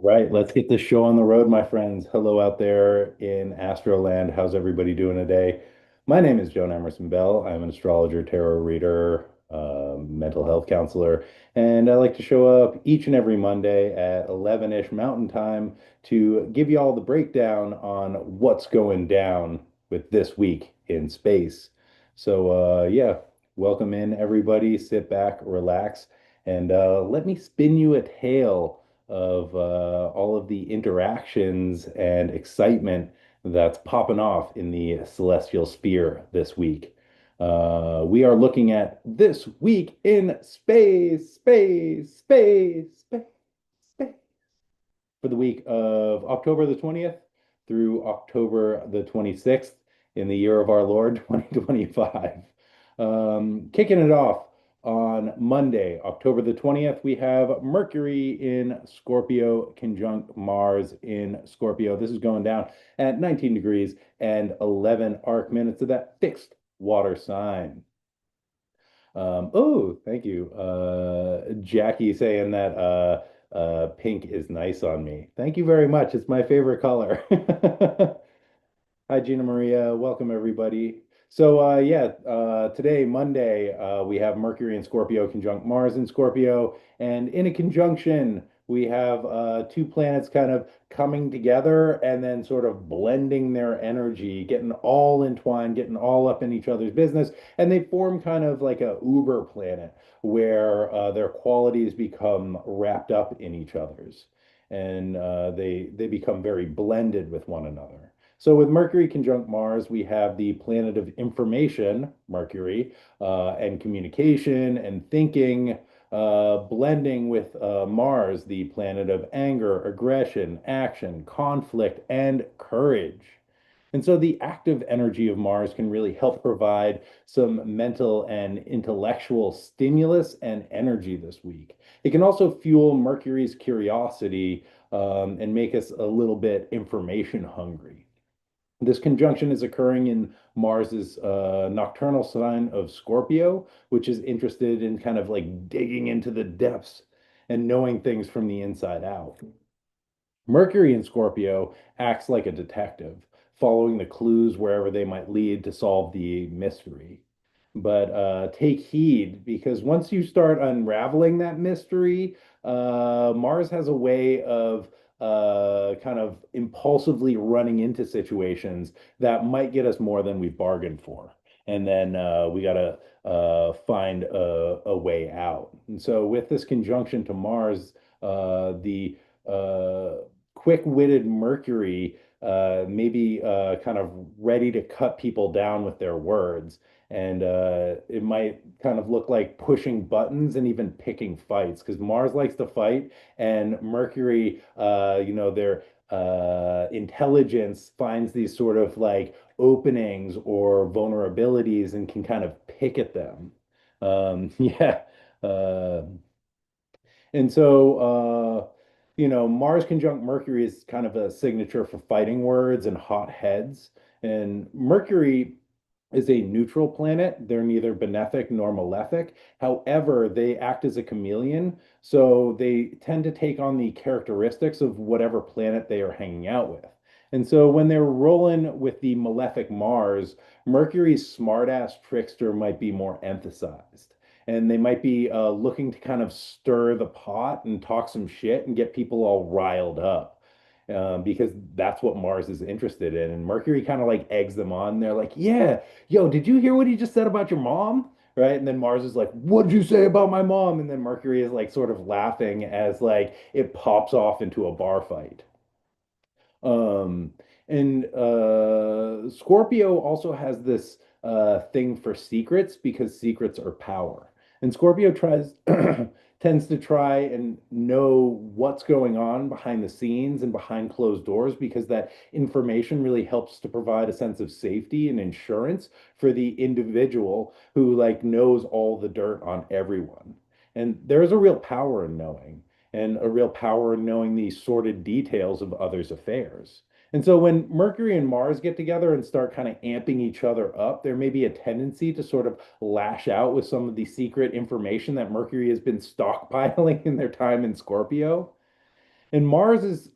Right, let's get this show on the road, my friends. Hello out there in Astroland. How's everybody doing today? My name is Joan Emerson Bell. I'm an astrologer, tarot reader, mental health counselor, and I like to show up each and every Monday at 11-ish Mountain Time to give you all the breakdown on what's going down with this week in space. So, welcome in everybody. Sit back, relax, and let me spin you a tale of all of the interactions and excitement that's popping off in the celestial sphere this week. We are looking at this week in space for the week of October the 20th through October the 26th in the year of our Lord 2025. Kicking it off on Monday, October the 20th, we have Mercury in Scorpio conjunct Mars in Scorpio. This is going down at 19 degrees and 11 arc minutes of that fixed water sign. Oh, thank you. Jackie saying that pink is nice on me. Thank you very much. It's my favorite color. Hi, Gina Maria. Welcome, everybody. Today, Monday, we have Mercury in Scorpio conjunct Mars in Scorpio. And in a conjunction, we have two planets kind of coming together and then sort of blending their energy, getting all entwined, getting all up in each other's business. And they form kind of like a uber planet where their qualities become wrapped up in each other's. And they become very blended with one another. So with Mercury conjunct Mars, we have the planet of information, Mercury, and communication and thinking, blending with Mars, the planet of anger, aggression, action, conflict, and courage. And so the active energy of Mars can really help provide some mental and intellectual stimulus and energy this week. It can also fuel Mercury's curiosity and make us a little bit information hungry. This conjunction is occurring in Mars's nocturnal sign of Scorpio, which is interested in kind of like digging into the depths and knowing things from the inside out. Mercury in Scorpio acts like a detective, following the clues wherever they might lead to solve the mystery. But take heed because once you start unraveling that mystery, Mars has a way of kind of impulsively running into situations that might get us more than we've bargained for. And then we got to find a way out. And so, with this conjunction to Mars, the quick-witted Mercury may be kind of ready to cut people down with their words. And it might kind of look like pushing buttons and even picking fights because Mars likes to fight, and Mercury, their intelligence finds these sort of like openings or vulnerabilities and can kind of pick at them. Yeah. Uh, and so, Mars conjunct Mercury is kind of a signature for fighting words and hot heads. And Mercury is a neutral planet. They're neither benefic nor malefic. However, they act as a chameleon, so they tend to take on the characteristics of whatever planet they are hanging out with. And so when they're rolling with the malefic Mars, Mercury's smartass trickster might be more emphasized. And they might be looking to kind of stir the pot and talk some shit and get people all riled up because that's what Mars is interested in. And Mercury kind of like eggs them on. They're like, yeah, yo, did you hear what he just said about your mom? Right. And then Mars is like, what'd you say about my mom? And then Mercury is like sort of laughing as like it pops off into a bar fight. Um, and Scorpio also has this thing for secrets because secrets are power. And Scorpio tries tends to try and know what's going on behind the scenes and behind closed doors because that information really helps to provide a sense of safety and insurance for the individual who like knows all the dirt on everyone. And there is a real power in knowing and a real power in knowing the sordid details of others' affairs. And so when Mercury and Mars get together and start kind of amping each other up, there may be a tendency to sort of lash out with some of the secret information that Mercury has been stockpiling in their time in Scorpio. And Mars is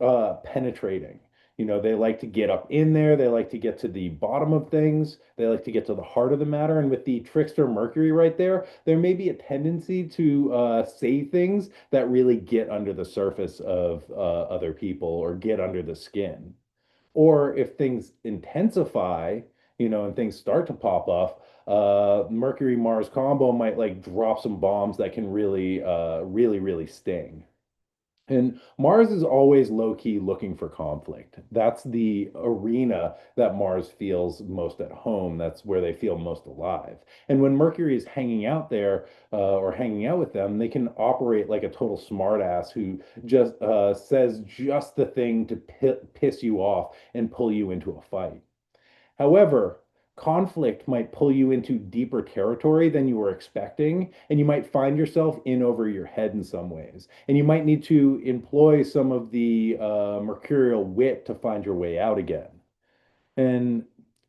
penetrating. You know, they like to get up in there. They like to get to the bottom of things. They like to get to the heart of the matter. And with the trickster Mercury right there, there may be a tendency to say things that really get under the surface of other people or get under the skin. Or if things intensify, you know, and things start to pop off, Mercury Mars combo might like drop some bombs that can really sting. And Mars is always low key looking for conflict. That's the arena that Mars feels most at home. That's where they feel most alive. And when Mercury is hanging out there or hanging out with them, they can operate like a total smartass who just says just the thing to piss you off and pull you into a fight. However, conflict might pull you into deeper territory than you were expecting, and you might find yourself in over your head in some ways. And you might need to employ some of the mercurial wit to find your way out again. And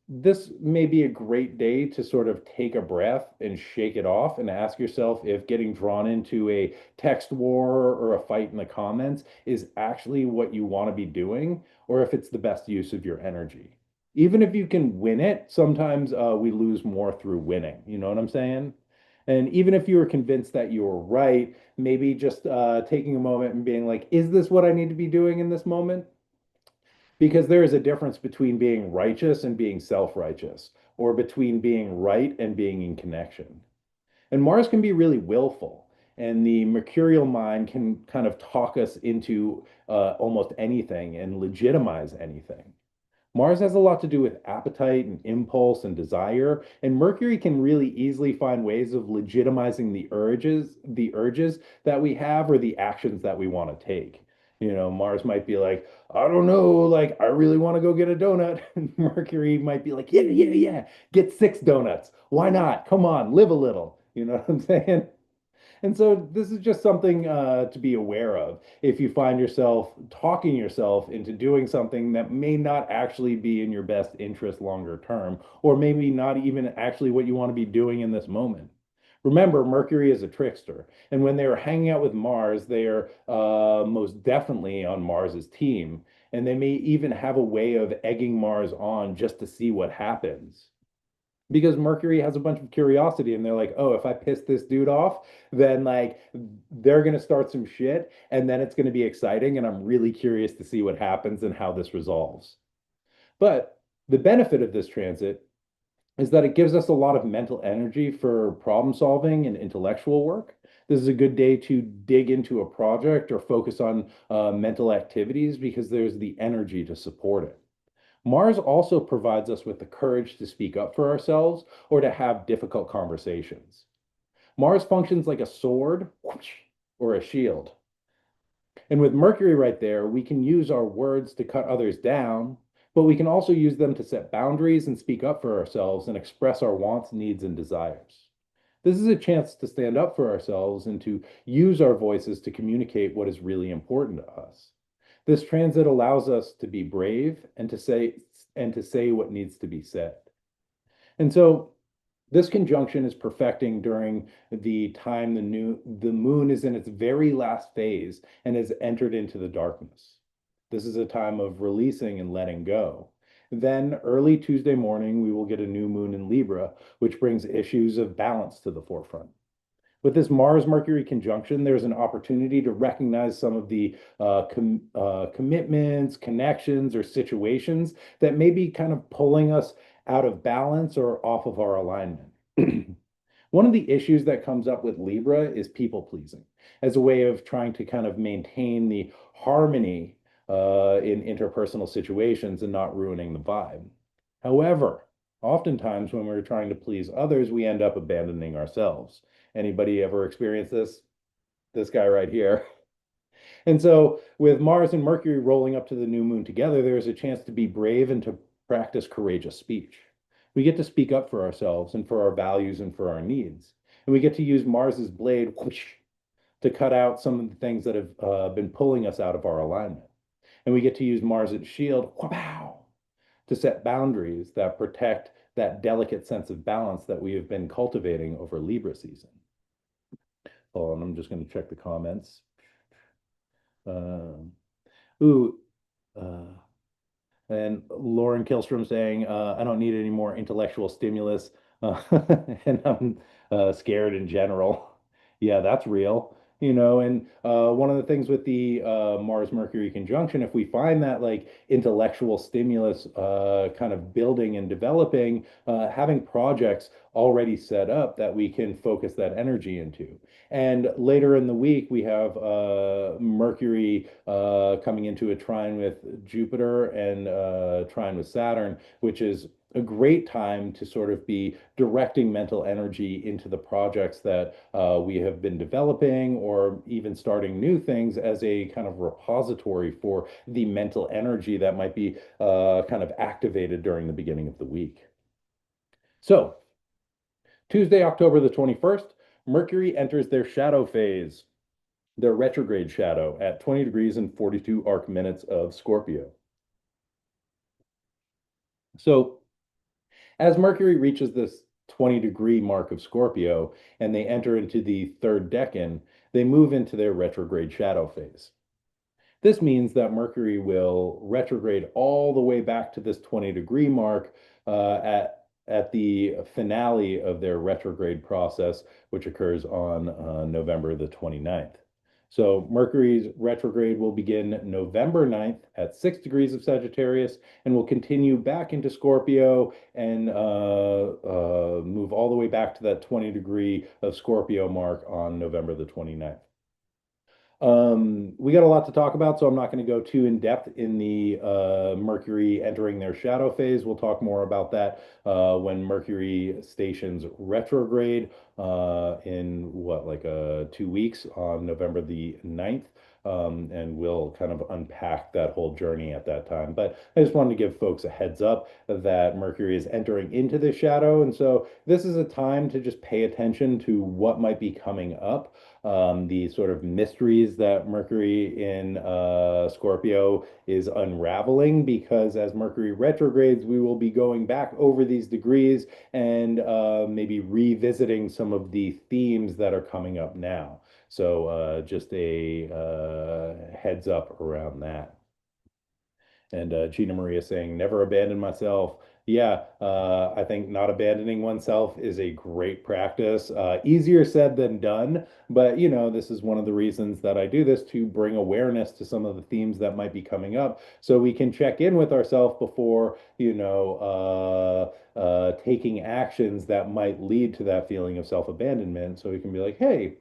this may be a great day to sort of take a breath and shake it off and ask yourself if getting drawn into a text war or a fight in the comments is actually what you want to be doing, or if it's the best use of your energy. Even if you can win it, sometimes we lose more through winning. You know what I'm saying? And even if you were convinced that you were right, maybe just taking a moment and being like, is this what I need to be doing in this moment? Because there is a difference between being righteous and being self-righteous, or between being right and being in connection. And Mars can be really willful, and the mercurial mind can kind of talk us into almost anything and legitimize anything. Mars has a lot to do with appetite and impulse and desire, and Mercury can really easily find ways of legitimizing the urges that we have or the actions that we want to take. You know, Mars might be like, I don't know, like I really want to go get a donut. And Mercury might be like, yeah, get 6 donuts. Why not? Come on, live a little. You know what I'm saying? And so this is just something to be aware of. If you find yourself talking yourself into doing something that may not actually be in your best interest longer term, or maybe not even actually what you want to be doing in this moment. Remember, Mercury is a trickster, and when they are hanging out with Mars, they are most definitely on Mars's team, and they may even have a way of egging Mars on just to see what happens because Mercury has a bunch of curiosity and they're like, oh, if I piss this dude off, then like they're going to start some shit and then it's going to be exciting. And I'm really curious to see what happens and how this resolves. But the benefit of this transit is that it gives us a lot of mental energy for problem solving and intellectual work. This is a good day to dig into a project or focus on mental activities because there's the energy to support it. Mars also provides us with the courage to speak up for ourselves or to have difficult conversations. Mars functions like a sword whoosh, or a shield. And with Mercury right there, we can use our words to cut others down, but we can also use them to set boundaries and speak up for ourselves and express our wants, needs, and desires. This is a chance to stand up for ourselves and to use our voices to communicate what is really important to us. This transit allows us to be brave and to say what needs to be said. And so this conjunction is perfecting during the time the moon is in its very last phase and has entered into the darkness. This is a time of releasing and letting go. Then early Tuesday morning, we will get a new moon in Libra, which brings issues of balance to the forefront. With this Mars Mercury conjunction, there's an opportunity to recognize some of the commitments, connections, or situations that may be kind of pulling us out of balance or off of our alignment. One of the issues that comes up with Libra is people pleasing as a way of trying to kind of maintain the harmony in interpersonal situations and not ruining the vibe. However, oftentimes when we're trying to please others, we end up abandoning ourselves. Anybody ever experienced this? This guy right here. And so, with Mars and Mercury rolling up to the new moon together, there is a chance to be brave and to practice courageous speech. We get to speak up for ourselves and for our values and for our needs. And we get to use Mars's blade whoosh, to cut out some of the things that have been pulling us out of our alignment. And we get to use Mars's shield whapow, to set boundaries that protect that delicate sense of balance that we have been cultivating over Libra season. Hold on, I'm just going to check the comments. Ooh, uh, and Lauren Killstrom saying, I don't need any more intellectual stimulus, uh, and I'm scared in general. Yeah, that's real. And one of the things with the Mars-Mercury conjunction, if we find that like intellectual stimulus kind of building and developing, having projects already set up that we can focus that energy into. And later in the week, we have Mercury coming into a trine with Jupiter and trine with Saturn, which is a great time to sort of be directing mental energy into the projects that we have been developing or even starting new things as a kind of repository for the mental energy that might be kind of activated during the beginning of the week. So, Tuesday, October the 21st, Mercury enters their shadow phase, their retrograde shadow at 20 degrees and 42 arc minutes of Scorpio. So, as Mercury reaches this 20-degree mark of Scorpio and they enter into the third decan, they move into their retrograde shadow phase. This means that Mercury will retrograde all the way back to this 20-degree mark at the finale of their retrograde process, which occurs on November the 29th. So Mercury's retrograde will begin November 9th at 6 degrees of Sagittarius and will continue back into Scorpio and move all the way back to that 20-degree of Scorpio mark on November the 29th. We got a lot to talk about, so I'm not going to go too in depth in the Mercury entering their shadow phase. We'll talk more about that when Mercury stations retrograde in what, like 2 weeks on November the 9th. And we'll kind of unpack that whole journey at that time. But I just wanted to give folks a heads up that Mercury is entering into the shadow. And so this is a time to just pay attention to what might be coming up, the sort of mysteries that Mercury in Scorpio is unraveling, because as Mercury retrogrades, we will be going back over these degrees and maybe revisiting some of the themes that are coming up now. So just a heads up around that. And Gina Maria saying, never abandon myself. Yeah, I think not abandoning oneself is a great practice. Easier said than done, but this is one of the reasons that I do this, to bring awareness to some of the themes that might be coming up so we can check in with ourselves before, taking actions that might lead to that feeling of self-abandonment. So we can be like, hey,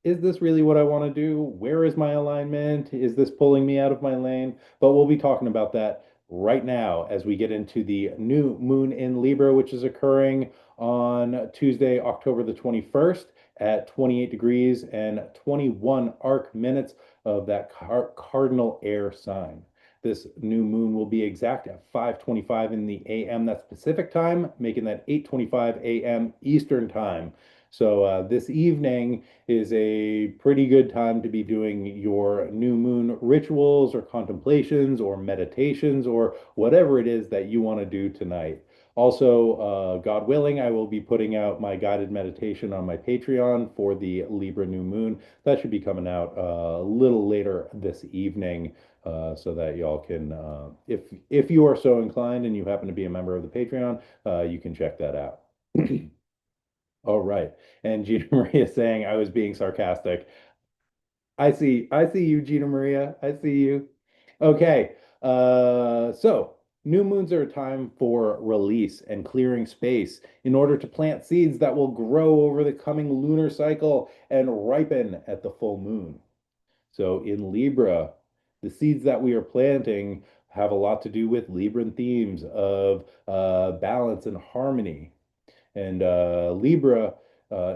is this really what I want to do? Where is my alignment? Is this pulling me out of my lane? But we'll be talking about that right now as we get into the new moon in Libra, which is occurring on Tuesday, October the 21st at 28 degrees and 21 arc minutes of that cardinal air sign. This new moon will be exact at 5:25 in the AM, that's Pacific time, making that 8:25 AM Eastern time. So this evening is a pretty good time to be doing your new moon rituals or contemplations or meditations or whatever it is that you want to do tonight. Also, God willing, I will be putting out my guided meditation on my Patreon for the Libra new moon. That should be coming out a little later this evening, so that y'all can, if you are so inclined and you happen to be a member of the Patreon, you can check that out. All right. And Gina Maria saying I was being sarcastic. I see you, Gina Maria. I see you. Okay. So new moons are a time for release and clearing space in order to plant seeds that will grow over the coming lunar cycle and ripen at the full moon. So in Libra, the seeds that we are planting have a lot to do with Libran themes of balance and harmony. And Libra,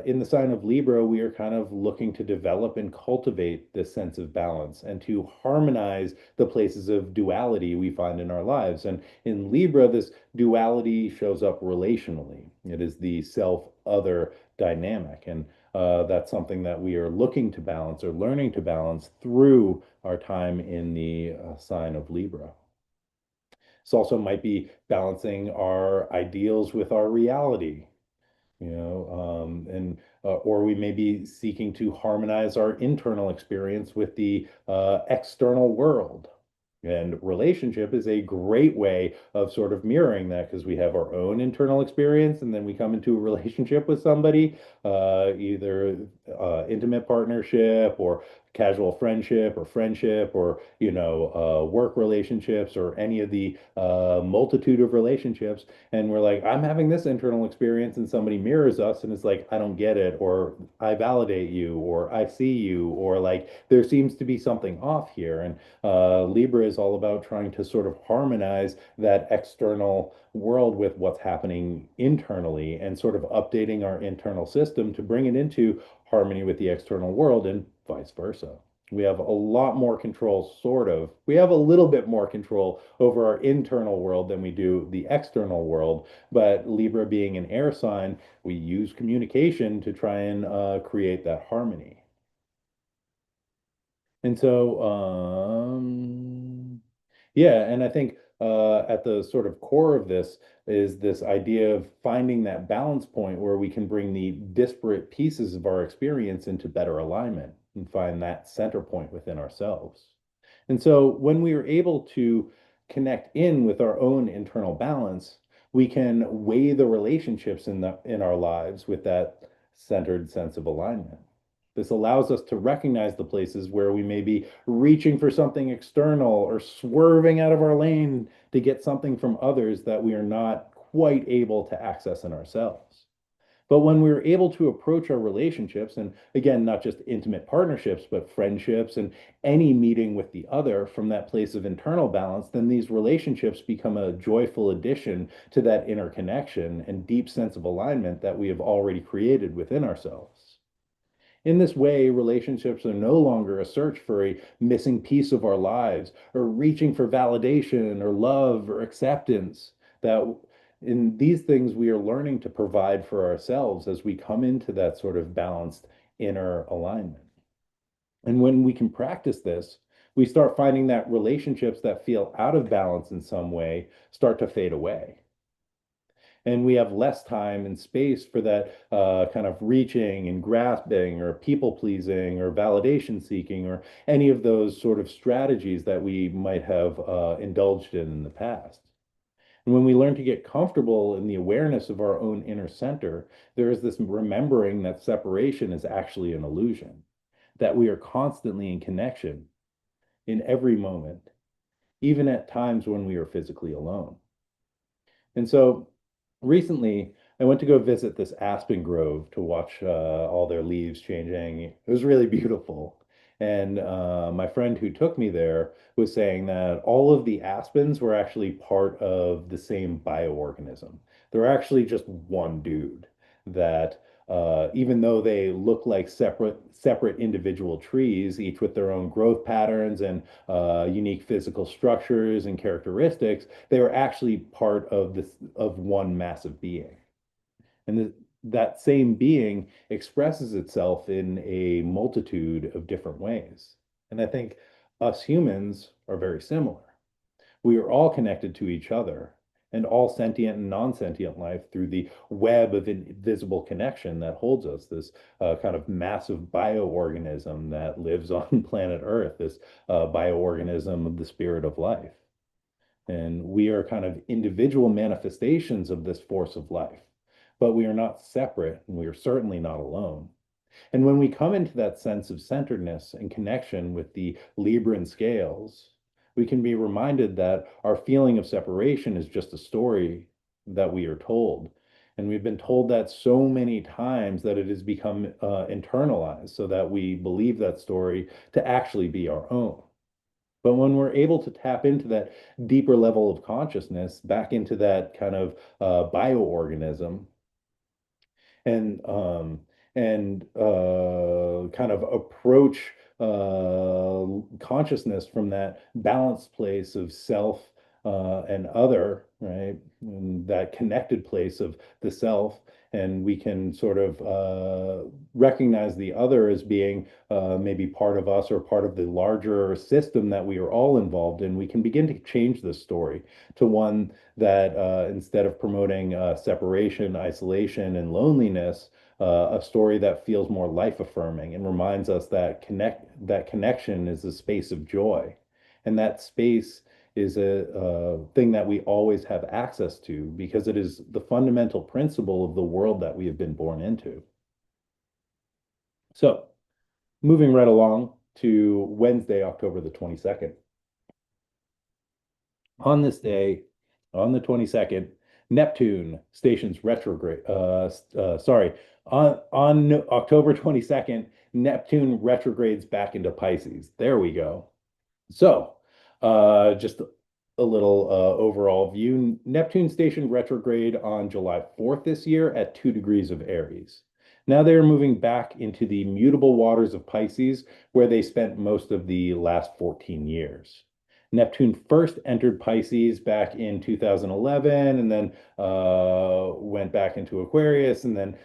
in the sign of Libra, we are kind of looking to develop and cultivate this sense of balance and to harmonize the places of duality we find in our lives. And in Libra, this duality shows up relationally. It is the self-other dynamic. And that's something that we are looking to balance or learning to balance through our time in the sign of Libra. This also might be balancing our ideals with our reality, and or we may be seeking to harmonize our internal experience with the external world. And relationship is a great way of sort of mirroring that because we have our own internal experience and then we come into a relationship with somebody, either intimate partnership or casual friendship or, work relationships or any of the multitude of relationships. And we're like, I'm having this internal experience and somebody mirrors us and it's like, I don't get it, or I validate you, or I see you, or like there seems to be something off here. And Libra is all about trying to sort of harmonize that external world with what's happening internally and sort of updating our internal system to bring it into harmony with the external world and vice versa. We have a lot more control, sort of. We have a little bit more control over our internal world than we do the external world. But Libra being an air sign, we use communication to try and create that harmony. And so, yeah, and I think at the sort of core of this is this idea of finding that balance point where we can bring the disparate pieces of our experience into better alignment and find that center point within ourselves. And so, when we are able to connect in with our own internal balance, we can weigh the relationships in our lives with that centered sense of alignment. This allows us to recognize the places where we may be reaching for something external or swerving out of our lane to get something from others that we are not quite able to access in ourselves. But when we're able to approach our relationships, and again, not just intimate partnerships, but friendships and any meeting with the other from that place of internal balance, then these relationships become a joyful addition to that inner connection and deep sense of alignment that we have already created within ourselves. In this way, relationships are no longer a search for a missing piece of our lives or reaching for validation or love or acceptance. That in these things, we are learning to provide for ourselves as we come into that sort of balanced inner alignment. And when we can practice this, we start finding that relationships that feel out of balance in some way start to fade away, and we have less time and space for that kind of reaching and grasping or people pleasing or validation seeking or any of those sort of strategies that we might have indulged in the past. And when we learn to get comfortable in the awareness of our own inner center, there is this remembering that separation is actually an illusion, that we are constantly in connection in every moment, even at times when we are physically alone. And so recently, I went to go visit this aspen grove to watch all their leaves changing. It was really beautiful. And my friend who took me there was saying that all of the aspens were actually part of the same bioorganism. They're actually just one dude that even though they look like separate individual trees, each with their own growth patterns and unique physical structures and characteristics, they are actually part of one massive being. And that same being expresses itself in a multitude of different ways. And I think us humans are very similar. We are all connected to each other and all sentient and non-sentient life through the web of invisible connection that holds us, this kind of massive bioorganism that lives on planet Earth, this bioorganism of the spirit of life. And we are kind of individual manifestations of this force of life, but we are not separate and we are certainly not alone. And when we come into that sense of centeredness and connection with the Libran scales, we can be reminded that our feeling of separation is just a story that we are told. And we've been told that so many times that it has become internalized so that we believe that story to actually be our own. But when we're able to tap into that deeper level of consciousness, back into that kind of bioorganism, and kind of approach consciousness from that balanced place of self and other, right? And that connected place of the self. And we can sort of recognize the other as being maybe part of us or part of the larger system that we are all involved in. We can begin to change this story to one that instead of promoting separation, isolation, and loneliness, a story that feels more life affirming and reminds us that connection is a space of joy. And that space is a thing that we always have access to because it is the fundamental principle of the world that we have been born into. So, moving right along to Wednesday, October the 22nd. On this day, on the 22nd, Neptune stations retrograde. Sorry, on October 22nd, Neptune retrogrades back into Pisces. There we go. So, just a little overall view. Neptune stationed retrograde on July 4th this year at 2 degrees of Aries. Now they are moving back into the mutable waters of Pisces, where they spent most of the last 14 years. Neptune first entered Pisces back in 2011 and then went back into Aquarius and then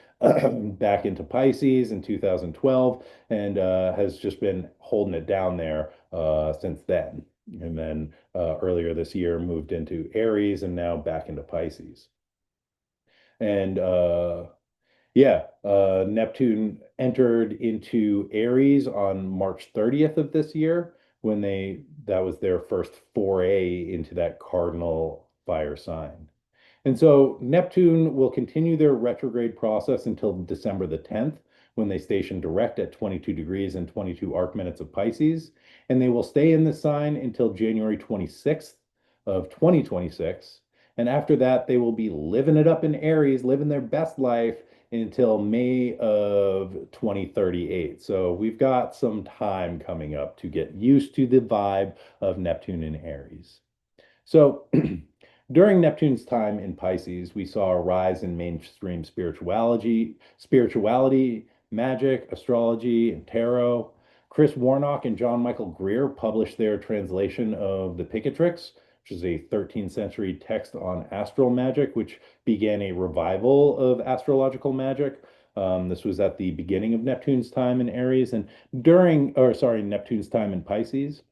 back into Pisces in 2012 and has just been holding it down there since then. And then earlier this year moved into Aries and now back into Pisces. And yeah, Neptune entered into Aries on March 30th of this year when that was their first foray into that cardinal fire sign. And so Neptune will continue their retrograde process until December the 10th, when they station direct at 22 degrees and 22 arc minutes of Pisces. And they will stay in this sign until January 26th of 2026. And after that, they will be living it up in Aries, living their best life until May of 2038. So we've got some time coming up to get used to the vibe of Neptune in Aries. So during Neptune's time in Pisces, we saw a rise in mainstream spirituality, magic, astrology, and tarot. Chris Warnock and John Michael Greer published their translation of the Picatrix, which is a 13th century text on astral magic, which began a revival of astrological magic. This was at the beginning of Neptune's time in Aries and Neptune's time in Pisces.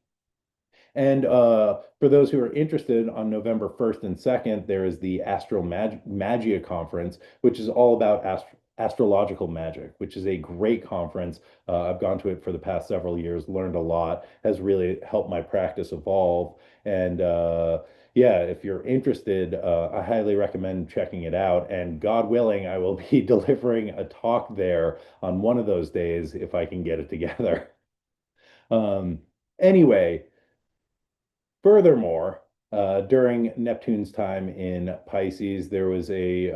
And for those who are interested, on November 1st and 2nd, there is the Magia Conference, which is all about astrological magic, which is a great conference. I've gone to it for the past several years, learned a lot, has really helped my practice evolve. And yeah, if you're interested, I highly recommend checking it out. And God willing, I will be delivering a talk there on one of those days if I can get it together. Um, anyway. Furthermore, during Neptune's time in Pisces, there was a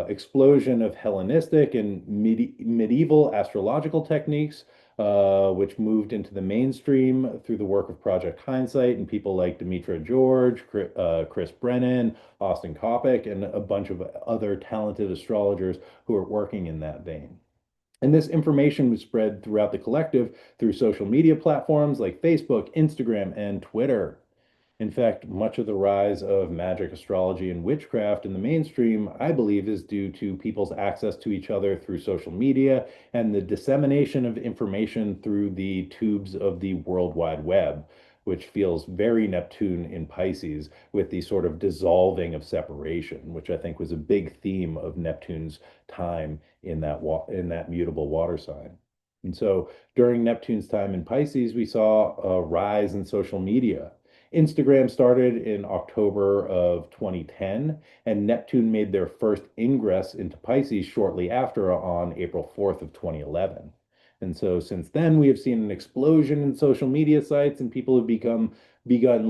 explosion of Hellenistic and medieval astrological techniques, which moved into the mainstream through the work of Project Hindsight and people like Demetra George, Chris Brennan, Austin Coppock, and a bunch of other talented astrologers who are working in that vein. And this information was spread throughout the collective through social media platforms like Facebook, Instagram, and Twitter. In fact, much of the rise of magic, astrology, and witchcraft in the mainstream, I believe, is due to people's access to each other through social media and the dissemination of information through the tubes of the World Wide Web, which feels very Neptune in Pisces with the sort of dissolving of separation, which I think was a big theme of Neptune's time in that mutable water sign. And so during Neptune's time in Pisces, we saw a rise in social media. Instagram started in October of 2010, and Neptune made their first ingress into Pisces shortly after on April 4th of 2011. And so since then, we have seen an explosion in social media sites, and people have begun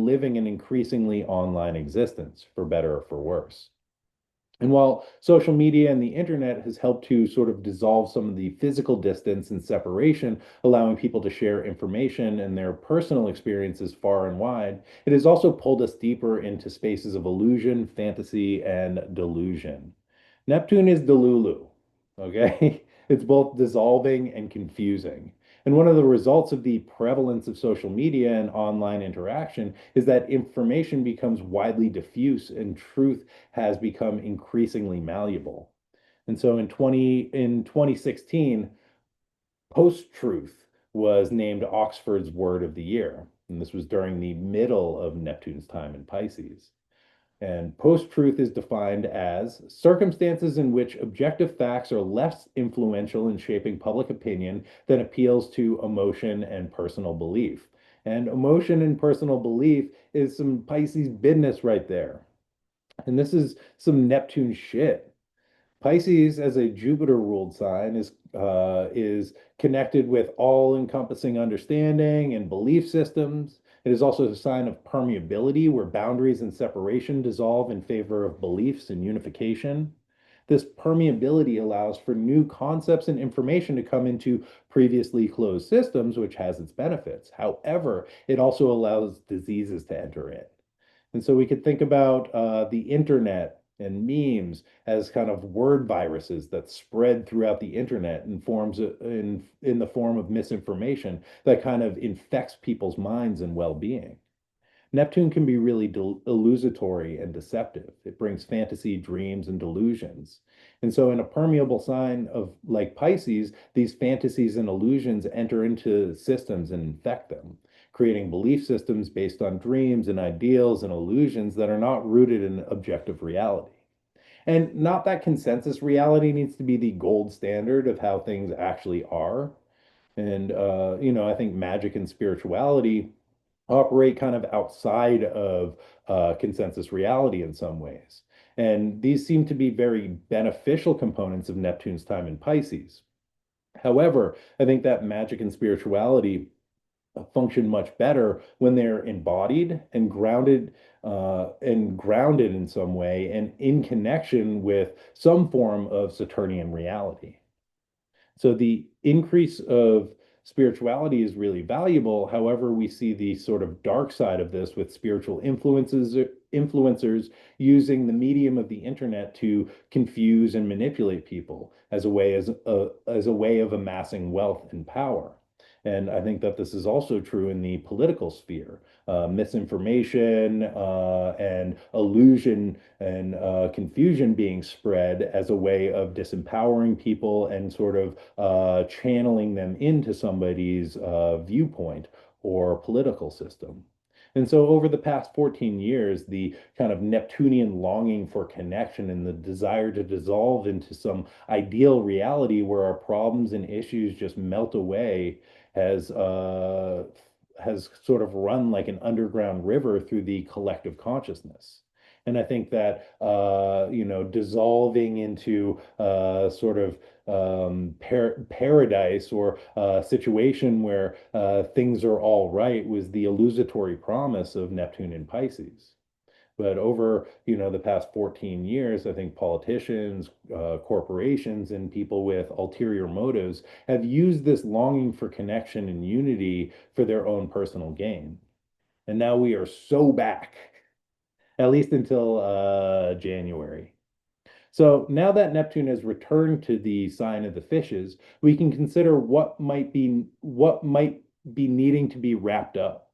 living an increasingly online existence, for better or for worse. And while social media and the internet has helped to sort of dissolve some of the physical distance and separation, allowing people to share information and their personal experiences far and wide, it has also pulled us deeper into spaces of illusion, fantasy, and delusion. Neptune is Delulu, okay? It's both dissolving and confusing. And one of the results of the prevalence of social media and online interaction is that information becomes widely diffuse and truth has become increasingly malleable. And so in 2016, post-truth was named Oxford's Word of the Year. And this was during the middle of Neptune's time in Pisces. And post-truth is defined as circumstances in which objective facts are less influential in shaping public opinion than appeals to emotion and personal belief. And emotion and personal belief is some Pisces business right there. And this is some Neptune shit. Pisces, as a Jupiter-ruled sign, is connected with all-encompassing understanding and belief systems. It is also a sign of permeability, where boundaries and separation dissolve in favor of beliefs and unification. This permeability allows for new concepts and information to come into previously closed systems, which has its benefits. However, it also allows diseases to enter in. And so we could think about the internet and memes as kind of word viruses that spread throughout the internet in in the form of misinformation that kind of infects people's minds and well-being. Neptune can be really illusory and deceptive. It brings fantasy, dreams, and delusions. And so, in a permeable sign of like Pisces, these fantasies and illusions enter into systems and infect them, creating belief systems based on dreams and ideals and illusions that are not rooted in objective reality. And not that consensus reality needs to be the gold standard of how things actually are. And, I think magic and spirituality operate kind of outside of consensus reality in some ways. And these seem to be very beneficial components of Neptune's time in Pisces. However, I think that magic and spirituality function much better when they're embodied and grounded in some way and in connection with some form of Saturnian reality. So the increase of spirituality is really valuable. However, we see the sort of dark side of this with influencers using the medium of the internet to confuse and manipulate people as a way of amassing wealth and power. And I think that this is also true in the political sphere. Misinformation and illusion and confusion being spread as a way of disempowering people and sort of channeling them into somebody's viewpoint or political system. And so, over the past 14 years, the kind of Neptunian longing for connection and the desire to dissolve into some ideal reality where our problems and issues just melt away has has sort of run like an underground river through the collective consciousness. And I think that dissolving into sort of paradise or a situation where things are all right was the illusory promise of Neptune in Pisces. But over, the past 14 years, I think politicians, corporations, and people with ulterior motives have used this longing for connection and unity for their own personal gain. And now we are so back, at least until January. So now that Neptune has returned to the sign of the fishes, we can consider what might be needing to be wrapped up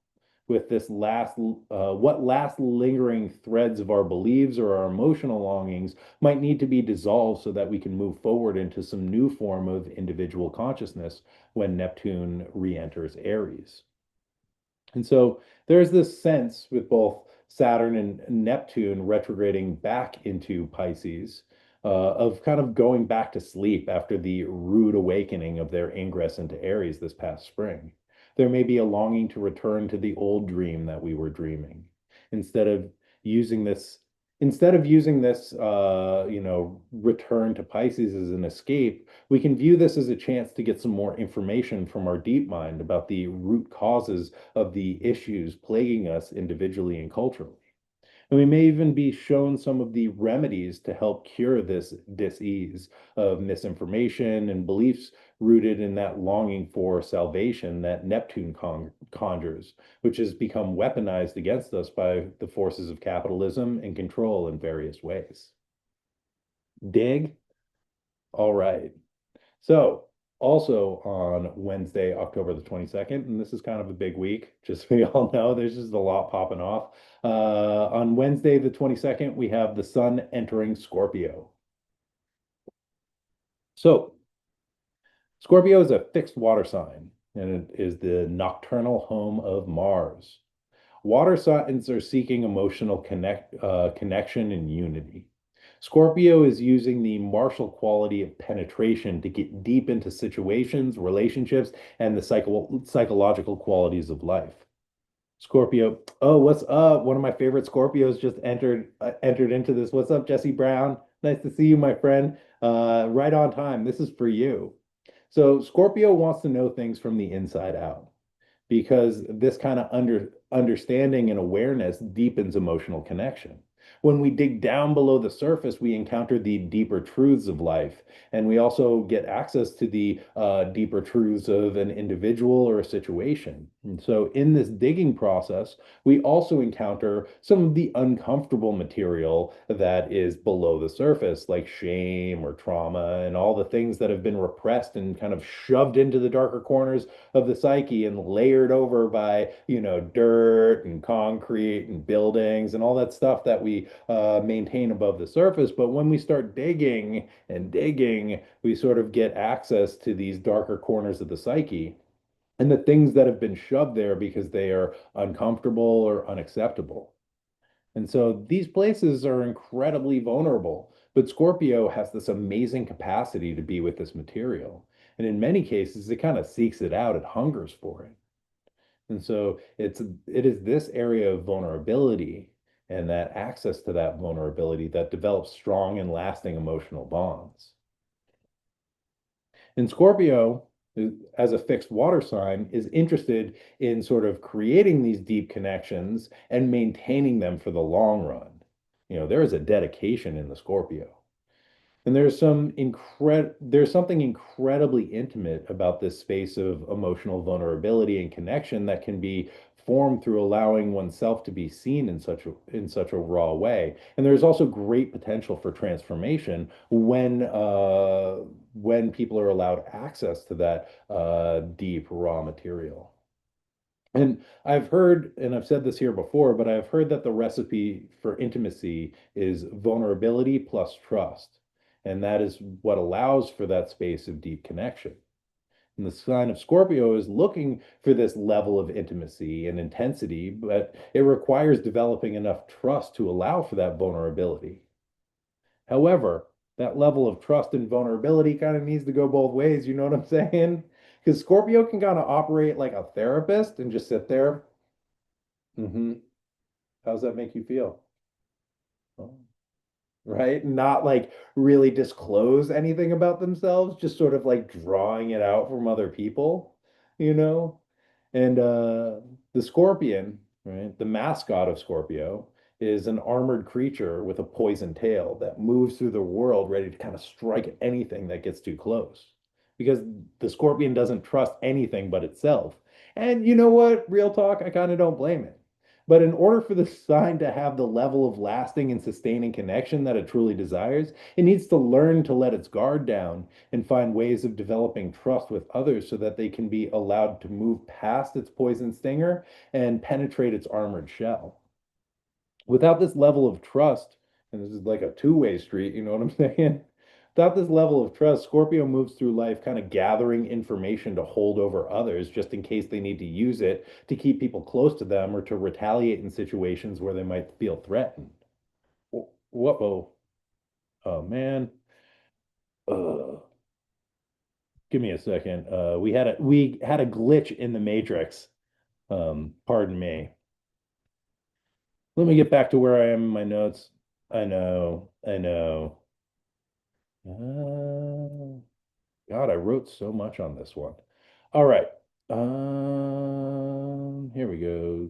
with this what last lingering threads of our beliefs or our emotional longings might need to be dissolved so that we can move forward into some new form of individual consciousness when Neptune re-enters Aries. And so there's this sense with both Saturn and Neptune retrograding back into Pisces of kind of going back to sleep after the rude awakening of their ingress into Aries this past spring. There may be a longing to return to the old dream that we were dreaming instead of using this. Instead of using this, return to Pisces as an escape, we can view this as a chance to get some more information from our deep mind about the root causes of the issues plaguing us individually and culturally. And we may even be shown some of the remedies to help cure this dis-ease of misinformation and beliefs rooted in that longing for salvation that Neptune conjures, which has become weaponized against us by the forces of capitalism and control in various ways. Dig? All right. So, also on Wednesday, October the 22nd, and this is kind of a big week, just so you all know, there's just a lot popping off. On Wednesday the 22nd, we have the sun entering Scorpio. So, Scorpio is a fixed water sign, and it is the nocturnal home of Mars. Water signs are seeking emotional connection and unity. Scorpio is using the martial quality of penetration to get deep into situations, relationships, and the psychological qualities of life. Scorpio. Oh, what's up? One of my favorite Scorpios just entered into this. What's up, Jesse Brown? Nice to see you, my friend. Right on time. This is for you. So Scorpio wants to know things from the inside out because this kind of understanding and awareness deepens emotional connection. When we dig down below the surface, we encounter the deeper truths of life, and we also get access to the deeper truths of an individual or a situation. And so, in this digging process, we also encounter some of the uncomfortable material that is below the surface, like shame or trauma, and all the things that have been repressed and kind of shoved into the darker corners of the psyche and layered over by, dirt and concrete and buildings and all that stuff that we maintain above the surface. But when we start digging and digging, we sort of get access to these darker corners of the psyche and the things that have been shoved there because they are uncomfortable or unacceptable. And so these places are incredibly vulnerable. But Scorpio has this amazing capacity to be with this material. And in many cases, it kind of seeks it out, it hungers for it. And so it is this area of vulnerability and that access to that vulnerability that develops strong and lasting emotional bonds. And Scorpio, as a fixed water sign, is interested in sort of creating these deep connections and maintaining them for the long run. There is a dedication in the Scorpio. And there's something incredibly intimate about this space of emotional vulnerability and connection that can be formed through allowing oneself to be seen in such a raw way. And there's also great potential for transformation when people are allowed access to that deep raw material. And I've heard, and I've said this here before, but I've heard that the recipe for intimacy is vulnerability plus trust. And that is what allows for that space of deep connection. And the sign of Scorpio is looking for this level of intimacy and intensity, but it requires developing enough trust to allow for that vulnerability. However, that level of trust and vulnerability kind of needs to go both ways. You know what I'm saying? Because Scorpio can kind of operate like a therapist and just sit there. How's that make you feel? Oh, right? Not like really disclose anything about themselves, just sort of like drawing it out from other people, you know? And the scorpion, right? The mascot of Scorpio is an armored creature with a poison tail that moves through the world ready to kind of strike at anything that gets too close. Because the scorpion doesn't trust anything but itself. And you know what? Real talk, I kind of don't blame it. But in order for the sign to have the level of lasting and sustaining connection that it truly desires, it needs to learn to let its guard down and find ways of developing trust with others so that they can be allowed to move past its poison stinger and penetrate its armored shell. Without this level of trust, and this is like a two-way street, you know what I'm saying? Without this level of trust, Scorpio moves through life kind of gathering information to hold over others just in case they need to use it to keep people close to them or to retaliate in situations where they might feel threatened. Whoa. Oh man. Ugh. Give me a second. We had a glitch in the matrix. Pardon me. Let me get back to where I am in my notes. I know. I know. God, I wrote so much on this one. All right. Here we go.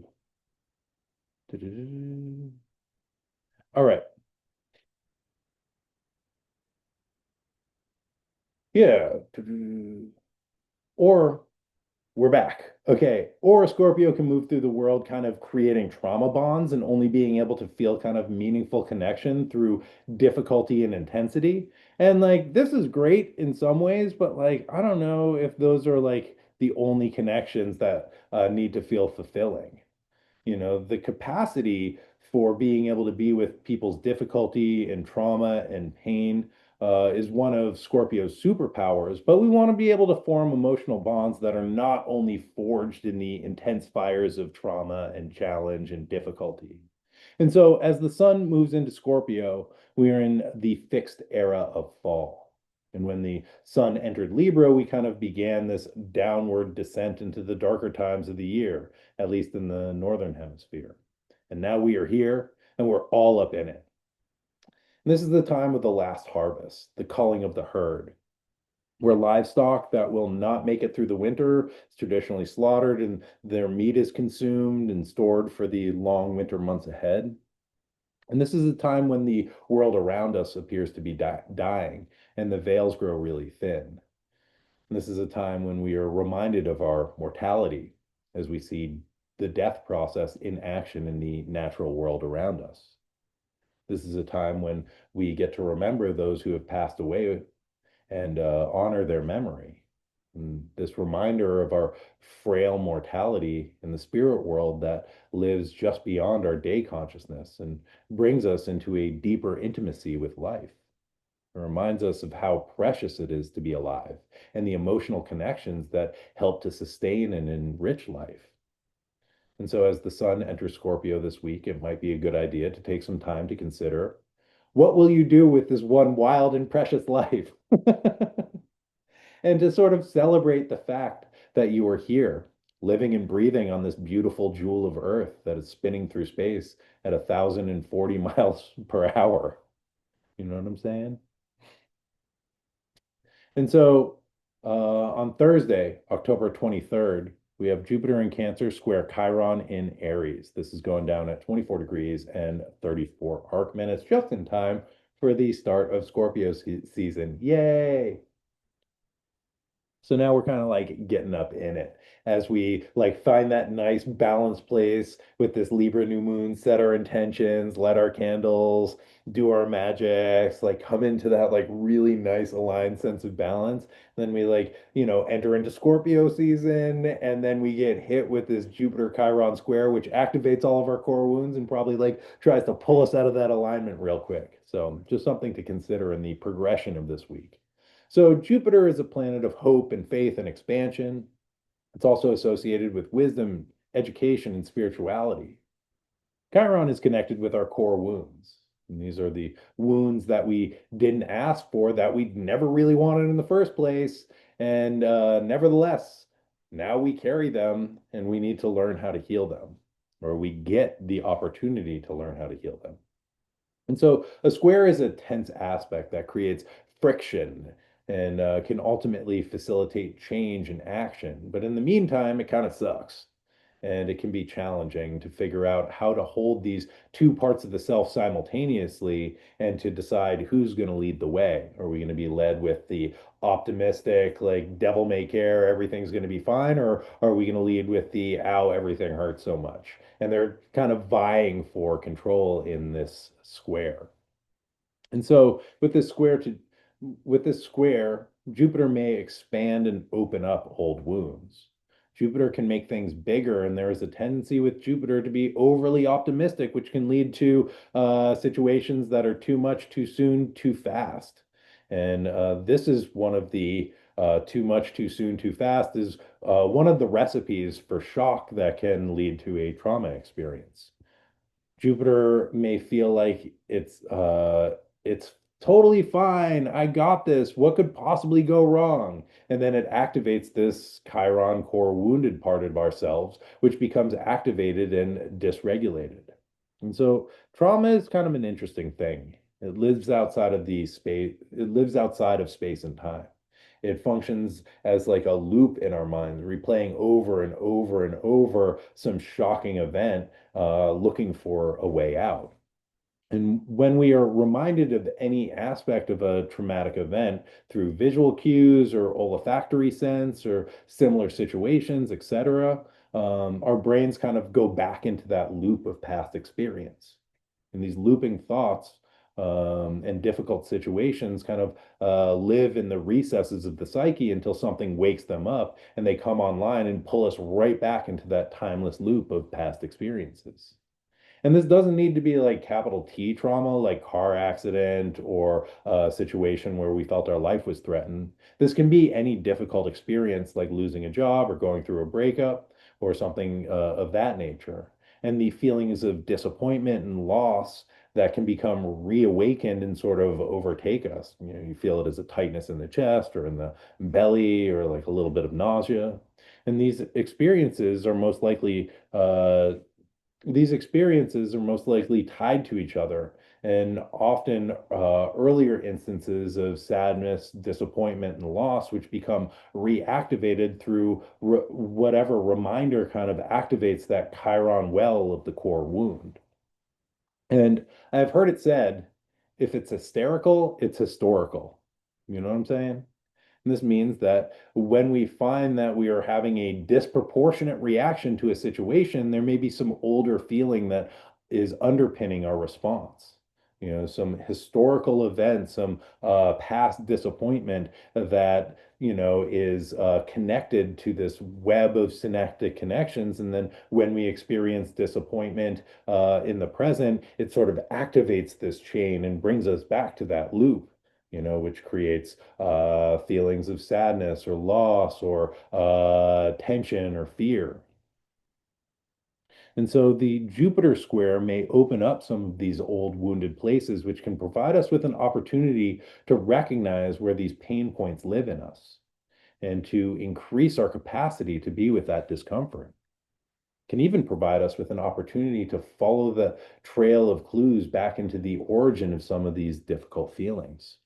Do-do-do. All right. Yeah. Do-do-do. Or we're back. Okay. Or a Scorpio can move through the world kind of creating trauma bonds and only being able to feel kind of meaningful connection through difficulty and intensity. And like this is great in some ways, but like I don't know if those are like the only connections that need to feel fulfilling. The capacity for being able to be with people's difficulty and trauma and pain is one of Scorpio's superpowers, but we want to be able to form emotional bonds that are not only forged in the intense fires of trauma and challenge and difficulty. And so, as the sun moves into Scorpio, we are in the fixed era of fall. And when the sun entered Libra, we kind of began this downward descent into the darker times of the year, at least in the northern hemisphere. And now we are here and we're all up in it. And this is the time of the last harvest, the culling of the herd, where livestock that will not make it through the winter is traditionally slaughtered and their meat is consumed and stored for the long winter months ahead. And this is a time when the world around us appears to be dying and the veils grow really thin. And this is a time when we are reminded of our mortality as we see the death process in action in the natural world around us. This is a time when we get to remember those who have passed away and honor their memory. And this reminder of our frail mortality in the spirit world that lives just beyond our day consciousness and brings us into a deeper intimacy with life. It reminds us of how precious it is to be alive and the emotional connections that help to sustain and enrich life. And so, as the sun enters Scorpio this week, it might be a good idea to take some time to consider what will you do with this one wild and precious life? And to sort of celebrate the fact that you are here, living and breathing on this beautiful jewel of Earth that is spinning through space at 1,040 miles per hour. You know what I'm saying? And so on Thursday, October 23rd, we have Jupiter in Cancer square Chiron in Aries. This is going down at 24 degrees and 34 arc minutes, just in time for the start of Scorpio season. Yay! So now we're kind of like getting up in it as we like find that nice balanced place with this Libra new moon, set our intentions, light our candles, do our magics, like come into that like really nice aligned sense of balance. Then we like, enter into Scorpio season and then we get hit with this Jupiter Chiron square, which activates all of our core wounds and probably like tries to pull us out of that alignment real quick. So just something to consider in the progression of this week. So Jupiter is a planet of hope and faith and expansion. It's also associated with wisdom, education, and spirituality. Chiron is connected with our core wounds. And these are the wounds that we didn't ask for, that we never really wanted in the first place. And nevertheless, now we carry them and we need to learn how to heal them, or we get the opportunity to learn how to heal them. And so a square is a tense aspect that creates friction and can ultimately facilitate change and action. But in the meantime, it kind of sucks. And it can be challenging to figure out how to hold these two parts of the self simultaneously and to decide who's going to lead the way. Are we going to be led with the optimistic, like devil may care, everything's going to be fine? Or are we going to lead with the ow, everything hurts so much? And they're kind of vying for control in this square. And so with this square, Jupiter may expand and open up old wounds. Jupiter can make things bigger, and there is a tendency with Jupiter to be overly optimistic, which can lead to situations that are too much, too soon, too fast. And this is one of the too much, too soon, too fast is one of the recipes for shock that can lead to a trauma experience. Jupiter may feel like it's totally fine. I got this. What could possibly go wrong? And then it activates this Chiron core wounded part of ourselves, which becomes activated and dysregulated. And so trauma is kind of an interesting thing. It lives outside of the space, it lives outside of space and time. It functions as like a loop in our minds, replaying over and over and over some shocking event, looking for a way out. And when we are reminded of any aspect of a traumatic event through visual cues or olfactory sense or similar situations, etc., our brains kind of go back into that loop of past experience. And these looping thoughts and difficult situations kind of live in the recesses of the psyche until something wakes them up and they come online and pull us right back into that timeless loop of past experiences. And this doesn't need to be like capital T trauma, like car accident or a situation where we felt our life was threatened. This can be any difficult experience, like losing a job or going through a breakup or something of that nature. And the feelings of disappointment and loss that can become reawakened and sort of overtake us. You know, you feel it as a tightness in the chest or in the belly or like a little bit of nausea. And these experiences are most likely tied to each other, and often earlier instances of sadness, disappointment, and loss, which become reactivated through whatever reminder kind of activates that Chiron well of the core wound. And I've heard it said, if it's hysterical, it's historical. You know what I'm saying? And this means that when we find that we are having a disproportionate reaction to a situation, there may be some older feeling that is underpinning our response. You know, some historical event, some past disappointment that, you know, is connected to this web of synaptic connections. And then when we experience disappointment in the present, it sort of activates this chain and brings us back to that loop, you know, which creates feelings of sadness or loss or tension or fear. And so the Jupiter square may open up some of these old wounded places, which can provide us with an opportunity to recognize where these pain points live in us and to increase our capacity to be with that discomfort. Can even provide us with an opportunity to follow the trail of clues back into the origin of some of these difficult feelings.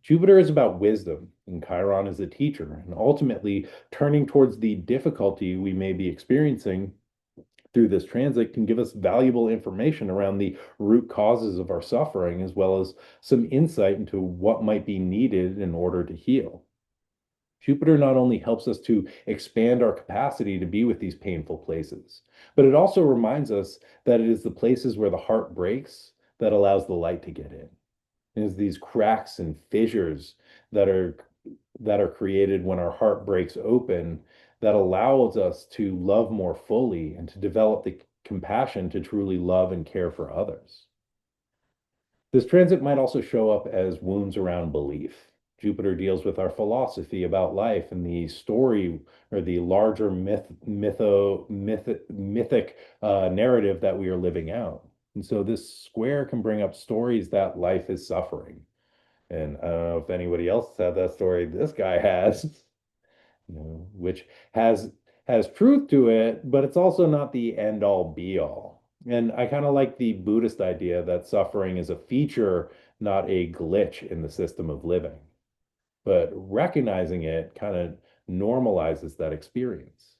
Jupiter is about wisdom, and Chiron is a teacher, and ultimately turning towards the difficulty we may be experiencing through this transit can give us valuable information around the root causes of our suffering, as well as some insight into what might be needed in order to heal. Jupiter not only helps us to expand our capacity to be with these painful places, but it also reminds us that it is the places where the heart breaks that allows the light to get in. Is these cracks and fissures that are created when our heart breaks open that allows us to love more fully and to develop the compassion to truly love and care for others. This transit might also show up as wounds around belief. Jupiter deals with our philosophy about life and the story or the larger mythic narrative that we are living out. And so this square can bring up stories that life is suffering. And I don't know if anybody else had that story this guy has, you know, which has has truth to it, but it's also not the end all be all. And I kind of like the Buddhist idea that suffering is a feature, not a glitch in the system of living. But recognizing it kind of normalizes that experience.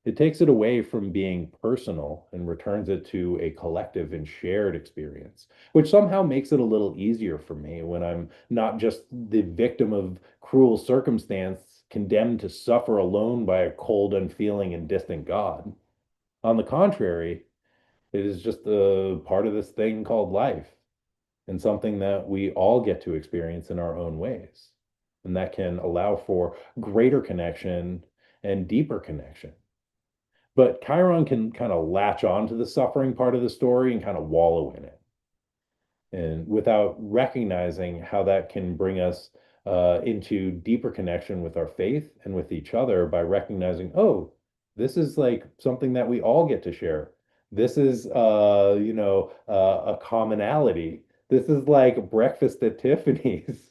It takes it away from being personal and returns it to a collective and shared experience, which somehow makes it a little easier for me when I'm not just the victim of cruel circumstance, condemned to suffer alone by a cold, unfeeling, and distant God. On the contrary, it is just a part of this thing called life and something that we all get to experience in our own ways. And that can allow for greater connection and deeper connection. But Chiron can kind of latch on to the suffering part of the story and kind of wallow in it. And without recognizing how that can bring us into deeper connection with our faith and with each other by recognizing, oh, this is like something that we all get to share. This is, a commonality. This is like breakfast at Tiffany's.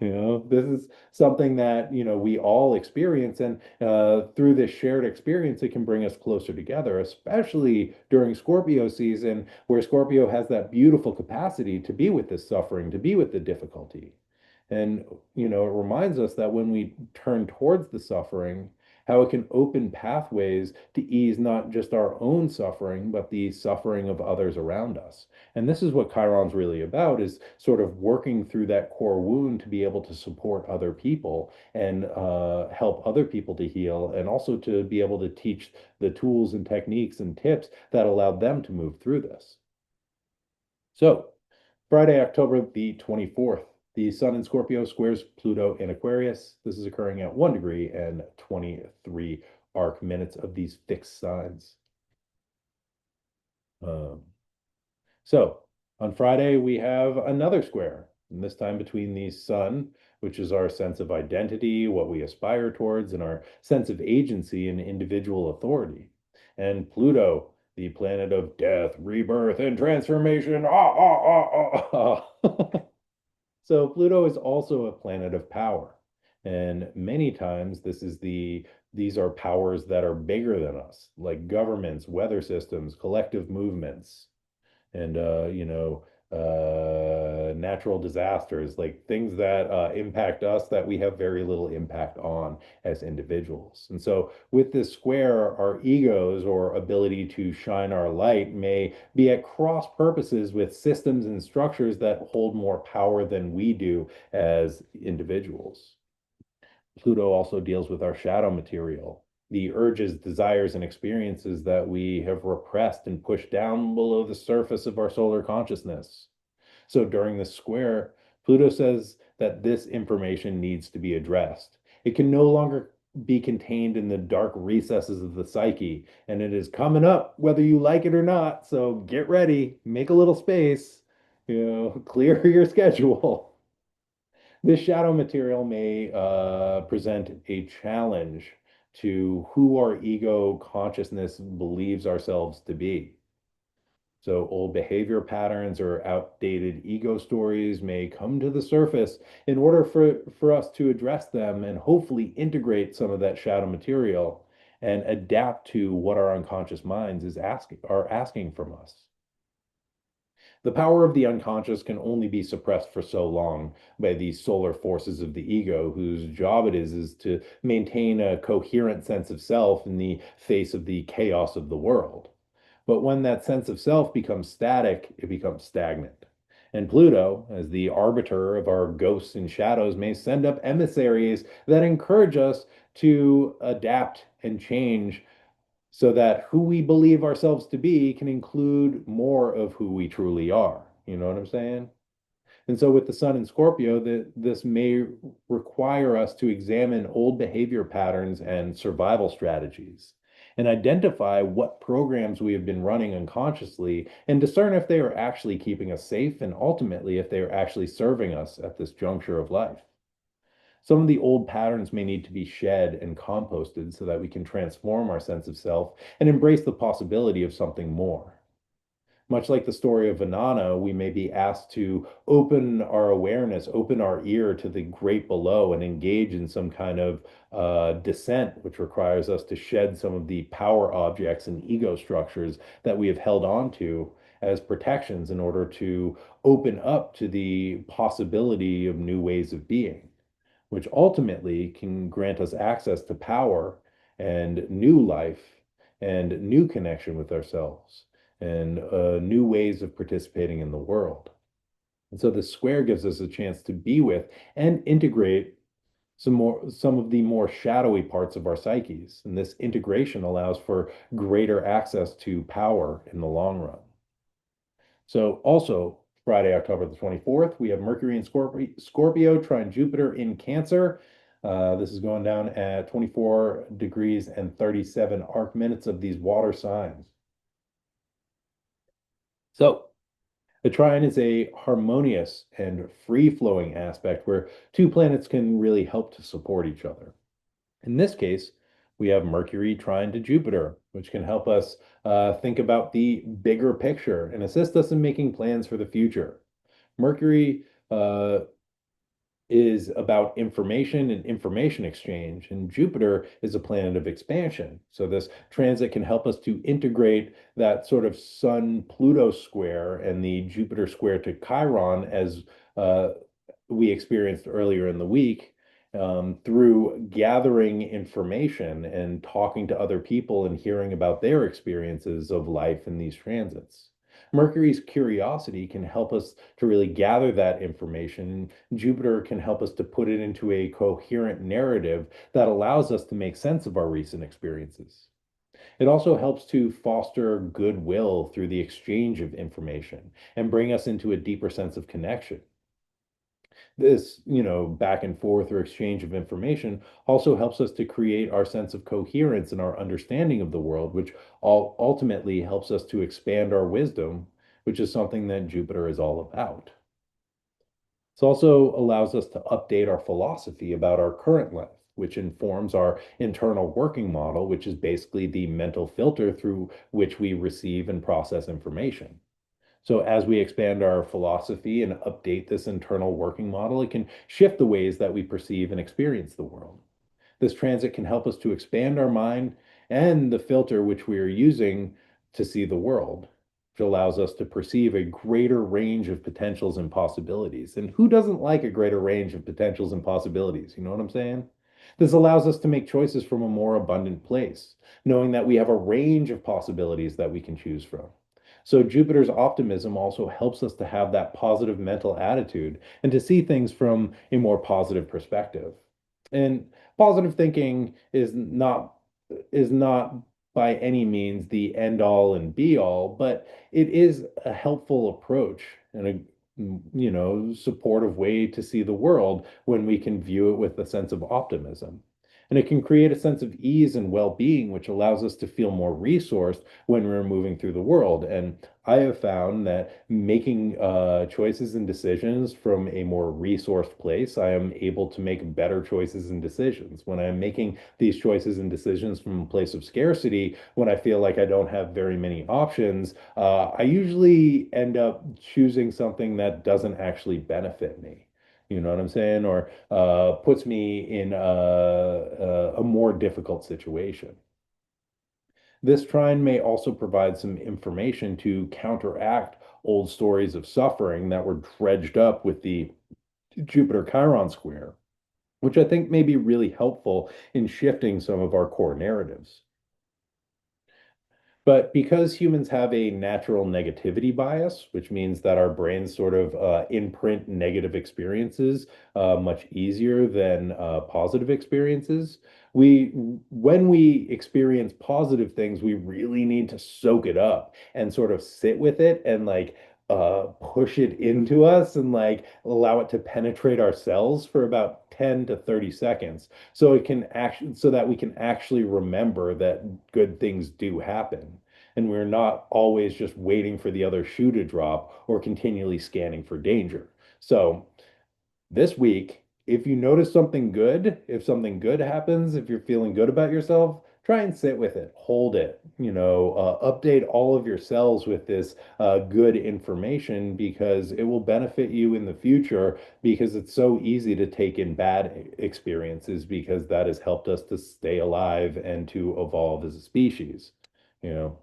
You know, this is something that, you know, we all experience. And through this shared experience, it can bring us closer together, especially during Scorpio season, where Scorpio has that beautiful capacity to be with this suffering, to be with the difficulty. And, you know, it reminds us that when we turn towards the suffering, how it can open pathways to ease not just our own suffering, but the suffering of others around us. And this is what Chiron's really about, is sort of working through that core wound to be able to support other people and help other people to heal, and also to be able to teach the tools and techniques and tips that allow them to move through this. So, Friday, October the 24th, the Sun in Scorpio squares Pluto in Aquarius. This is occurring at 1 degree and 23 arc minutes of these fixed signs. Um, so on Friday, we have another square, and this time between the Sun, which is our sense of identity, what we aspire towards, and our sense of agency and individual authority, and Pluto, the planet of death, rebirth, and transformation. Ah, ah, ah, ah, ah. So Pluto is also a planet of power. And many times these are powers that are bigger than us, like governments, weather systems, collective movements, and natural disasters, like things that impact us that we have very little impact on as individuals. And so with this square, our egos or ability to shine our light may be at cross purposes with systems and structures that hold more power than we do as individuals. Pluto also deals with our shadow material, the urges, desires, and experiences that we have repressed and pushed down below the surface of our solar consciousness. So during the square, Pluto says that this information needs to be addressed. It can no longer be contained in the dark recesses of the psyche, and it is coming up whether you like it or not. So get ready, make a little space, clear your schedule. This shadow material may present a challenge to who our ego consciousness believes ourselves to be. So, old behavior patterns or outdated ego stories may come to the surface in order for us to address them and hopefully integrate some of that shadow material and adapt to what our unconscious minds are asking from us. The power of the unconscious can only be suppressed for so long by the solar forces of the ego, whose job it is to maintain a coherent sense of self in the face of the chaos of the world. But when that sense of self becomes static, it becomes stagnant. And Pluto, as the arbiter of our ghosts and shadows, may send up emissaries that encourage us to adapt and change so that who we believe ourselves to be can include more of who we truly are. You know what I'm saying? And so with the sun in Scorpio, this may require us to examine old behavior patterns and survival strategies and identify what programs we have been running unconsciously and discern if they are actually keeping us safe and ultimately if they are actually serving us at this juncture of life. Some of the old patterns may need to be shed and composted so that we can transform our sense of self and embrace the possibility of something more. Much like the story of Vanana, we may be asked to open our awareness, open our ear to the great below, and engage in some kind of descent, which requires us to shed some of the power objects and ego structures that we have held on to as protections in order to open up to the possibility of new ways of being, which ultimately can grant us access to power and new life and new connection with ourselves and new ways of participating in the world. And so the square gives us a chance to be with and integrate some of the more shadowy parts of our psyches. And this integration allows for greater access to power in the long run. So also Friday, October the 24th, we have Mercury in Scorpio trine Jupiter in Cancer. This is going down at 24 degrees and 37 arc minutes of these water signs. So the trine is a harmonious and free-flowing aspect where two planets can really help to support each other. In this case, we have Mercury trine to Jupiter, which can help us think about the bigger picture and assist us in making plans for the future. Mercury is about information and information exchange, and Jupiter is a planet of expansion. So this transit can help us to integrate that sort of Sun-Pluto square and the Jupiter square to Chiron as we experienced earlier in the week through gathering information and talking to other people and hearing about their experiences of life in these transits. Mercury's curiosity can help us to really gather that information. Jupiter can help us to put it into a coherent narrative that allows us to make sense of our recent experiences. It also helps to foster goodwill through the exchange of information and bring us into a deeper sense of connection. This, back and forth or exchange of information also helps us to create our sense of coherence and our understanding of the world, which all ultimately helps us to expand our wisdom, which is something that Jupiter is all about. It also allows us to update our philosophy about our current life. which informs our internal working model, which is basically the mental filter through which we receive and process information. So, as we expand our philosophy and update this internal working model, it can shift the ways that we perceive and experience the world. This transit can help us to expand our mind and the filter which we are using to see the world, which allows us to perceive a greater range of potentials and possibilities. And who doesn't like a greater range of potentials and possibilities? You know what I'm saying? This allows us to make choices from a more abundant place, knowing that we have a range of possibilities that we can choose from. So, Jupiter's optimism also helps us to have that positive mental attitude and to see things from a more positive perspective. And positive thinking is not by any means the end all and be all, but it is a helpful approach and a supportive way to see the world when we can view it with a sense of optimism. And it can create a sense of ease and well-being, which allows us to feel more resourced when we're moving through the world. And I have found that making choices and decisions from a more resourced place, I am able to make better choices and decisions. When I'm making these choices and decisions from a place of scarcity, when I feel like I don't have very many options, I usually end up choosing something that doesn't actually benefit me. You know what I'm saying? Or puts me in a more difficult situation. This trine may also provide some information to counteract old stories of suffering that were dredged up with the Jupiter Chiron square, which I think may be really helpful in shifting some of our core narratives. But because humans have a natural negativity bias, which means that our brains sort of imprint negative experiences much easier than positive experiences, when we experience positive things, we really need to soak it up and sort of sit with it and like push it into us and like allow it to penetrate our cells for about 10 to 30 seconds so that we can actually remember that good things do happen. And we're not always just waiting for the other shoe to drop or continually scanning for danger. So this week, if you notice something good, if something good happens, if you're feeling good about yourself, try and sit with it, hold it, update all of your cells with this good information because it will benefit you in the future because it's so easy to take in bad experiences because that has helped us to stay alive and to evolve as a species, you know.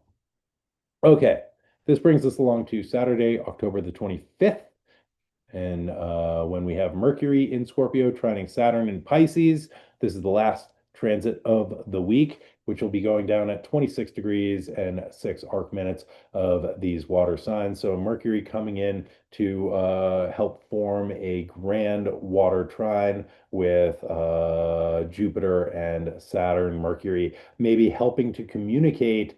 Okay, this brings us along to Saturday, October the 25th. And when we have Mercury in Scorpio trining Saturn in Pisces, this is the last transit of the week, which will be going down at 26 degrees and 6 arc minutes of these water signs. So Mercury coming in to help form a grand water trine with Jupiter and Saturn, Mercury, maybe helping to communicate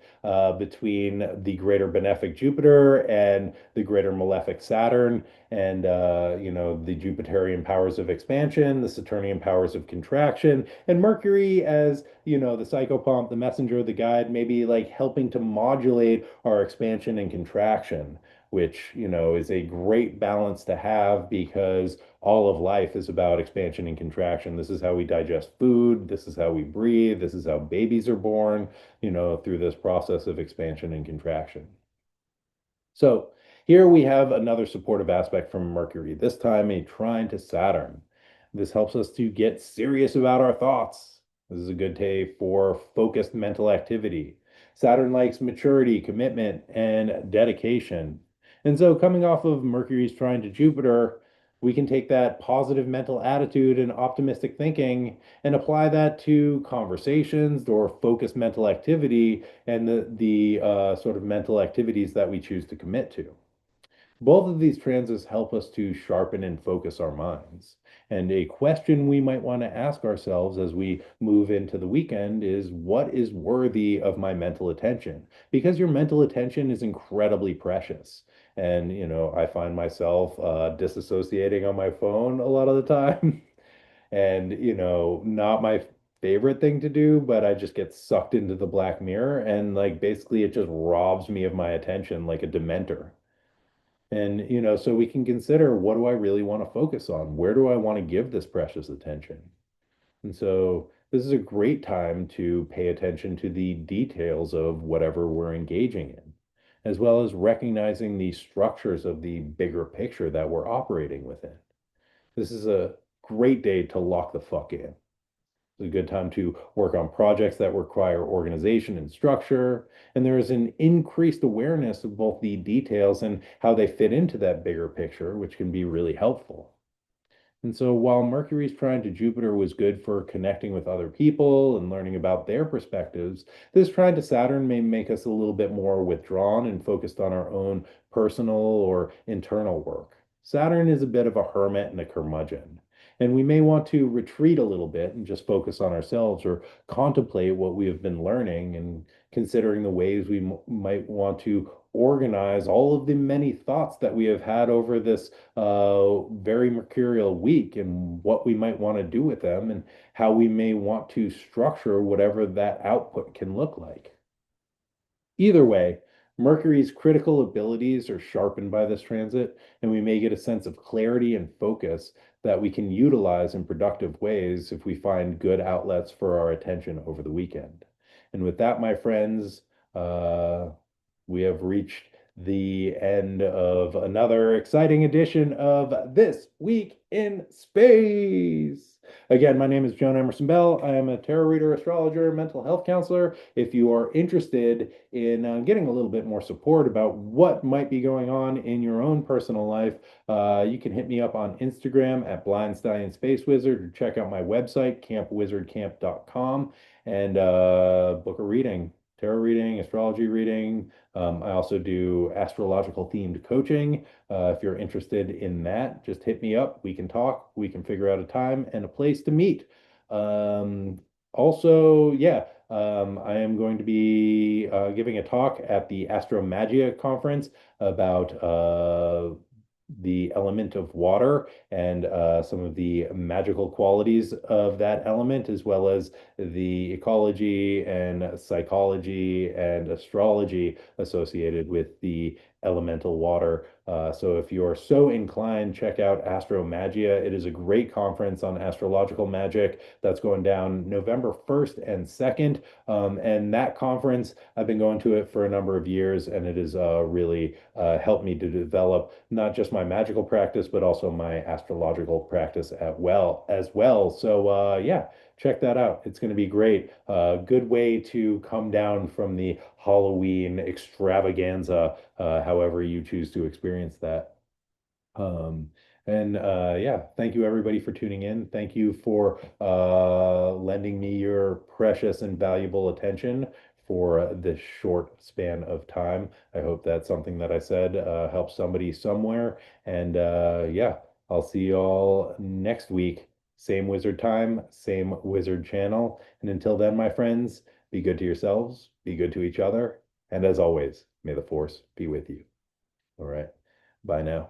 between the greater benefic Jupiter and the greater malefic Saturn and the Jupiterian powers of expansion, the Saturnian powers of contraction, and Mercury as the psychopomp, the messenger, the guide, maybe like helping to modulate our expansion and contraction, which is a great balance to have because all of life is about expansion and contraction. This is how we digest food. This is how we breathe. This is how babies are born, through this process of expansion and contraction. So here we have another supportive aspect from Mercury, this time a trine to Saturn. This helps us to get serious about our thoughts. This is a good day for focused mental activity. Saturn likes maturity, commitment, and dedication. And so coming off of Mercury's trine to Jupiter, we can take that positive mental attitude and optimistic thinking and apply that to conversations or focused mental activity and the sort of mental activities that we choose to commit to. Both of these transits help us to sharpen and focus our minds. And a question we might want to ask ourselves as we move into the weekend is what is worthy of my mental attention? Because your mental attention is incredibly precious. And, I find myself disassociating on my phone a lot of the time. And, not my favorite thing to do, but I just get sucked into the black mirror and like basically it just robs me of my attention like a dementor. And, so we can consider what do I really want to focus on? Where do I want to give this precious attention? And so this is a great time to pay attention to the details of whatever we're engaging in, as well as recognizing the structures of the bigger picture that we're operating within. This is a great day to lock the fuck in. It's a good time to work on projects that require organization and structure. And there is an increased awareness of both the details and how they fit into that bigger picture, which can be really helpful. And so while Mercury's trine to Jupiter was good for connecting with other people and learning about their perspectives, this trine to Saturn may make us a little bit more withdrawn and focused on our own personal or internal work. Saturn is a bit of a hermit and a curmudgeon. And we may want to retreat a little bit and just focus on ourselves or contemplate what we have been learning and considering the ways we might want to organize all of the many thoughts that we have had over this very mercurial week and what we might want to do with them and how we may want to structure whatever that output can look like. Either way, Mercury's critical abilities are sharpened by this transit, and we may get a sense of clarity and focus that we can utilize in productive ways if we find good outlets for our attention over the weekend. And with that, my friends, uh, we have reached the end of another exciting edition of This Week in Space. Again, my name is Joan Emerson Bell. I am a tarot reader, astrologer, mental health counselor. If you are interested in getting a little bit more support about what might be going on in your own personal life, you can hit me up on Instagram at Blind Stallion Space Wizard or check out my website, campwizardcamp.com, and book a reading, tarot reading, astrology reading. I also do astrological themed coaching. If you're interested in that, just hit me up. We can talk. We can figure out a time and a place to meet. Also, yeah, I am going to be giving a talk at the Astro Magia conference about the element of water and some of the magical qualities of that element, as well as the ecology and psychology and astrology associated with the elemental water. So if you're so inclined, check out Astro Magia. It is a great conference on astrological magic that's going down November 1st and 2nd. And that conference, I've been going to it for a number of years, and it has really helped me to develop not just my magical practice, but also my astrological practice as well. So yeah, check that out. It's going to be great. Good way to come down from the Halloween extravaganza, however you choose to experience that. Um, and yeah, thank you everybody for tuning in. Thank you for lending me your precious and valuable attention for this short span of time. I hope that something that I said helps somebody somewhere. And yeah, I'll see you all next week. Same wizard time, same wizard channel. And until then, my friends, be good to yourselves, be good to each other. And as always, may the force be with you. All right. Bye now.